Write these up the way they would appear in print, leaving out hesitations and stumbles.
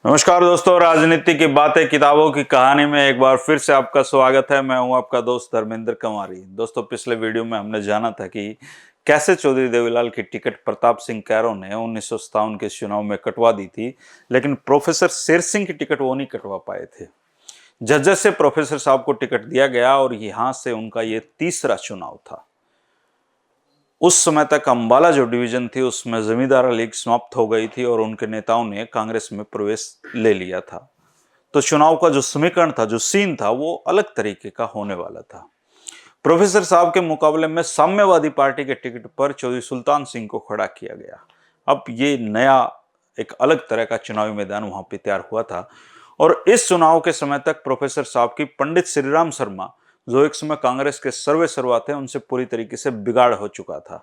नमस्कार दोस्तों, राजनीति की बातें किताबों की कहानी में एक बार फिर से आपका स्वागत है। मैं हूं आपका दोस्त धर्मेंद्र कंवारी। दोस्तों, पिछले वीडियो में हमने जाना था कि कैसे चौधरी देवीलाल की टिकट प्रताप सिंह कैरो ने 1957 के चुनाव में कटवा दी थी, लेकिन प्रोफेसर शेर सिंह की टिकट वो नहीं कटवा पाए थे। जज से प्रोफेसर साहब को टिकट दिया गया और यहां से उनका ये तीसरा चुनाव था। उस समय तक अंबाला जो डिवीजन थी उसमें जमींदारा लीग समाप्त हो गई थी और उनके नेताओं ने कांग्रेस में प्रवेश ले लिया था। तो चुनाव का जो समीकरण था, जो सीन था, वो अलग तरीके का होने वाला था। प्रोफेसर साहब के मुकाबले में साम्यवादी पार्टी के टिकट पर चौधरी सुल्तान सिंह को खड़ा किया गया। अब ये नया एक अलग तरह का चुनावी मैदान वहां पे तैयार हुआ था और इस चुनाव के समय तक प्रोफेसर साहब की पंडित श्रीराम शर्मा, जो एक समय कांग्रेस के सर्वे सर्वा थे, उनसे पूरी तरीके से बिगाड़ हो चुका था।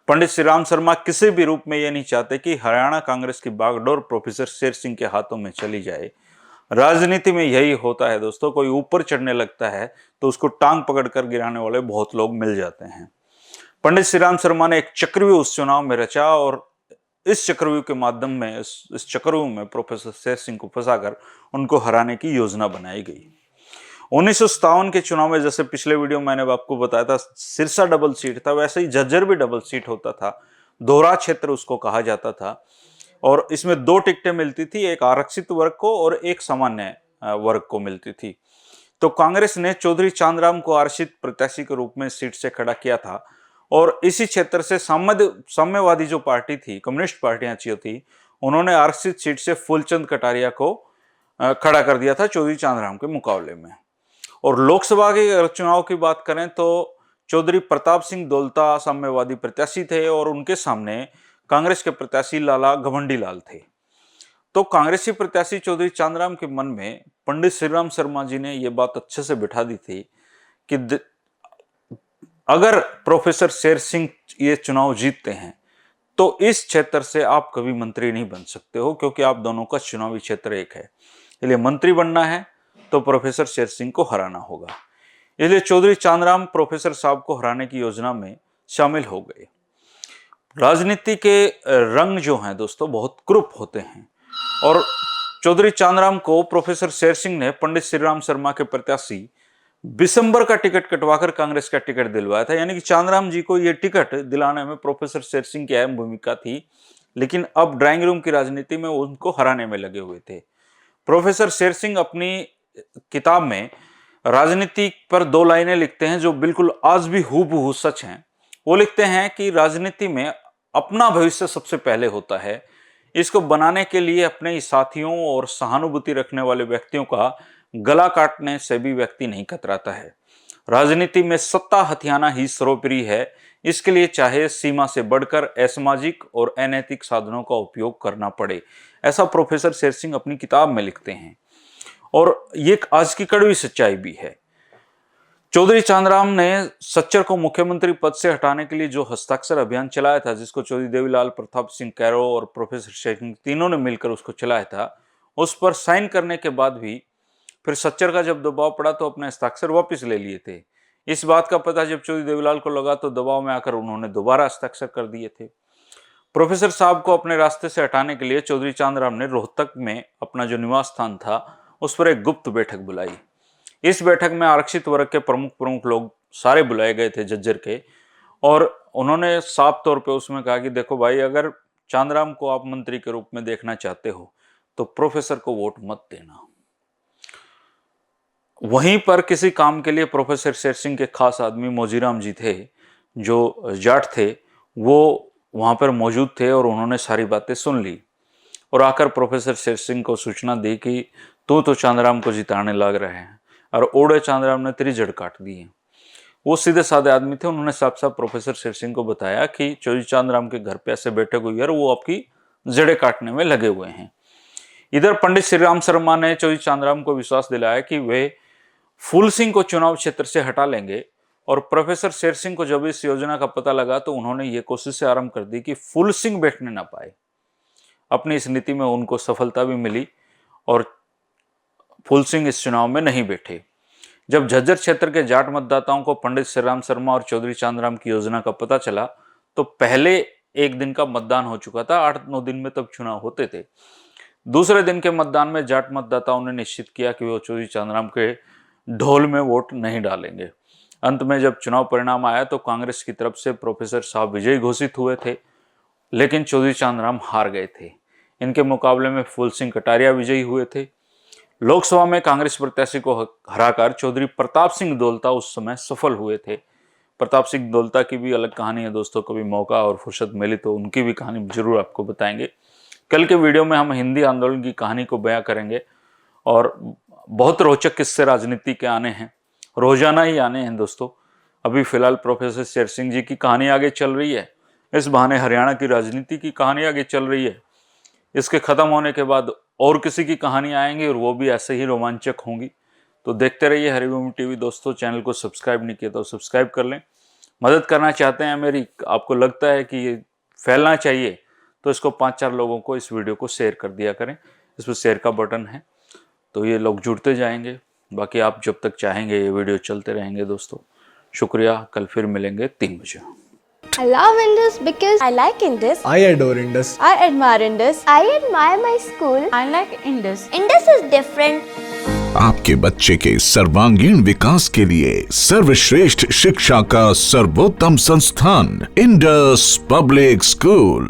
पंडित श्रीराम शर्मा किसी भी रूप में यह नहीं चाहते कि हरियाणा कांग्रेस की बागडोर प्रोफेसर शेर सिंह के हाथों में चली जाए। राजनीति में यही होता है दोस्तों, कोई ऊपर चढ़ने लगता है तो उसको टांग पकड़कर गिराने वाले बहुत लोग मिल जाते हैं। पंडित श्रीराम शर्मा ने एक चक्रव्यूह उस चुनाव में रचा और इस चक्रव्यूह के माध्यम में इस चक्रव्यूह में प्रोफेसर शेर सिंह को फंसाकर उनको हराने की योजना बनाई गई। 1957 के चुनाव में, जैसे पिछले वीडियो मैंने आपको बताया था, सिरसा डबल सीट था, वैसे ही झज्जर भी डबल सीट होता था। दोहरा क्षेत्र उसको कहा जाता था और इसमें दो टिकटें मिलती थी, एक आरक्षित वर्ग को और एक सामान्य वर्ग को मिलती थी। तो कांग्रेस ने चौधरी चांदराम को आरक्षित प्रत्याशी के रूप में सीट से खड़ा किया था और इसी क्षेत्र से साम्यवादी जो पार्टी थी, कम्युनिस्ट पार्टियां थी, उन्होंने आरक्षित सीट से फूलचंद कटारिया को खड़ा कर दिया था चौधरी चांदराम के मुकाबले में। और लोकसभा के चुनाव की बात करें तो चौधरी प्रताप सिंह दौलता साम्यवादी प्रत्याशी थे और उनके सामने कांग्रेस के प्रत्याशी लाला घमंडी लाल थे। तो कांग्रेसी प्रत्याशी चौधरी चांदराम के मन में पंडित श्रीराम शर्मा जी ने यह बात अच्छे से बिठा दी थी कि अगर प्रोफेसर शेर सिंह ये चुनाव जीतते हैं तो इस क्षेत्र से आप कभी मंत्री नहीं बन सकते हो, क्योंकि आप दोनों का चुनावी क्षेत्र एक है। इसलिए मंत्री बनना है तो प्रोफेसर शेर सिंह को हराना होगा। इसलिए चौधरी चांदराम प्रोफेसर साहब को हराने की योजना में शामिल हो गए। राजनीति के रंग जो हैं दोस्तों बहुत क्रूप होते हैं और चौधरी चांदराम को प्रोफेसर शेर सिंह ने पंडित श्रीराम शर्मा के प्रत्याशी बिशंबर का टिकट कटवाकर कांग्रेस का टिकट दिलवाया था। यानी कि चांदराम जी को यह टिकट दिलाने में प्रोफेसर शेर सिंह की अहम भूमिका थी, लेकिन अब ड्राइंग रूम की राजनीति में उनको हराने में लगे हुए थे। प्रोफेसर शेर सिंह अपनी किताब में राजनीति पर दो लाइनें लिखते हैं जो बिल्कुल आज भी हूबहू सच हैं। वो लिखते हैं कि राजनीति में अपना भविष्य सबसे पहले होता है। इसको बनाने के लिए अपने साथियों और सहानुभूति रखने वाले व्यक्तियों का गला काटने से भी व्यक्ति नहीं कतराता है। राजनीति में सत्ता हथियाना ही सर्वोपरि है, इसके लिए चाहे सीमा से बढ़कर असामाजिक और अनैतिक साधनों का उपयोग करना पड़े। ऐसा प्रोफेसर शेर सिंह अपनी किताब में लिखते हैं और ये आज की कड़वी सच्चाई भी है। चौधरी चांदराम ने सच्चर को मुख्यमंत्री पद से हटाने के लिए जो हस्ताक्षर अभियान चलाया था, जिसको चौधरी देवीलाल, प्रताप सिंह कैरो और प्रोफेसर शेर सिंह तीनों ने मिलकर उसको चलाया था, उस पर साइन करने के बाद भी फिर सच्चर का जब दबाव पड़ा तो अपने हस्ताक्षर वापस ले लिए थे। इस बात का पता जब चौधरी देवीलाल को लगा तो दबाव में आकर उन्होंने दोबारा हस्ताक्षर कर दिए थे। प्रोफेसर साहब को अपने रास्ते से हटाने के लिए चौधरी चांदराम ने रोहतक में अपना जो निवास स्थान था उस पर एक गुप्त बैठक बुलाई। इस बैठक में आरक्षित वर्ग के प्रमुख लोग सारे बुलाए गए थे झज्जर के, और उन्होंने साफ तौर पे उसमें कहा कि देखो भाई, अगर चांदराम को आप मंत्री के रूप में देखना चाहते हो तो प्रोफेसर को वोट मत देना। वहीं पर किसी काम के लिए प्रोफेसर शेर सिंह के खास आदमी मौजीराम जी थे, जो जाट थे, वो वहां पर मौजूद थे और उन्होंने सारी बातें सुन ली और आकर प्रोफेसर शेर सिंह को सूचना दी कि तू तो चांदराम को जिताने लग रहे हैं और ओड़े चांदराम ने तेरी जड़ काट दी है। वो सीधे साधे आदमी थे, उन्होंने साफ साफ प्रोफेसर शेर सिंह को बताया कि चौधरी चांदराम के घर पे ऐसे बैठक हुई है और वो आपकी जड़ें काटने में लगे हुए हैं। इधर पंडित श्रीराम शर्मा ने चौधरी चांदराम को विश्वास दिलाया कि वे फूल सिंह को चुनाव क्षेत्र से हटा लेंगे, और प्रोफेसर शेर सिंह को जब इस योजना का पता लगा तो उन्होंने ये कोशिशें आरंभ कर दी कि फूल सिंह बैठने ना पाए। अपनी इस नीति में उनको सफलता भी मिली और फूल सिंह इस चुनाव में नहीं बैठे। जब झज्जर क्षेत्र के जाट मतदाताओं को पंडित श्रीराम शर्मा और चौधरी चांदराम की योजना का पता चला तो पहले एक दिन का मतदान हो चुका था, 8-9 दिन में तब चुनाव होते थे। दूसरे दिन के मतदान में जाट मतदाताओं ने निश्चित किया कि वो चौधरी चांदराम के ढोल में वोट नहीं डालेंगे। अंत में जब चुनाव परिणाम आया तो कांग्रेस की तरफ से प्रोफेसर साहब विजयी घोषित हुए थे, लेकिन चौधरी चांदराम हार गए थे। इनके मुकाबले में फूल सिंह कटारिया विजयी हुए थे। लोकसभा में कांग्रेस प्रत्याशी को हराकर चौधरी प्रताप सिंह दोलता उस समय सफल हुए थे। प्रताप सिंह दोलता की भी अलग कहानी है दोस्तों, कभी मौका और फुर्सत मिली तो उनकी भी कहानी जरूर आपको बताएंगे। कल के वीडियो में हम हिंदी आंदोलन की कहानी को बयां करेंगे और बहुत रोचक किस्से राजनीति के आने हैं, रोजाना ही आने हैं दोस्तों। अभी फिलहाल प्रोफेसर शेर सिंह जी की कहानी आगे चल रही है, इस बहाने हरियाणा की राजनीति की कहानी आगे चल रही है। इसके खत्म होने के बाद और किसी की कहानी आएंगी और वो भी ऐसे ही रोमांचक होंगी। तो देखते रहिए हरिभूमि टीवी दोस्तों। चैनल को सब्सक्राइब नहीं किया तो सब्सक्राइब कर लें। मदद करना चाहते हैं मेरी, आपको लगता है कि ये फैलना चाहिए तो इसको 5-4 लोगों को इस वीडियो को शेयर कर दिया करें। इस पर शेयर का बटन है तो ये लोग जुड़ते जाएंगे। बाकी आप जब तक चाहेंगे ये वीडियो चलते रहेंगे दोस्तों। शुक्रिया, कल फिर मिलेंगे 3 बजे। I love Indus because I like Indus. I adore Indus. I admire Indus. I admire my school. I like Indus. Indus is different. आपके बच्चे के सर्वांगीण विकास के लिए सर्वश्रेष्ठ शिक्षा का सर्वोत्तम संस्थान इंडस पब्लिक स्कूल।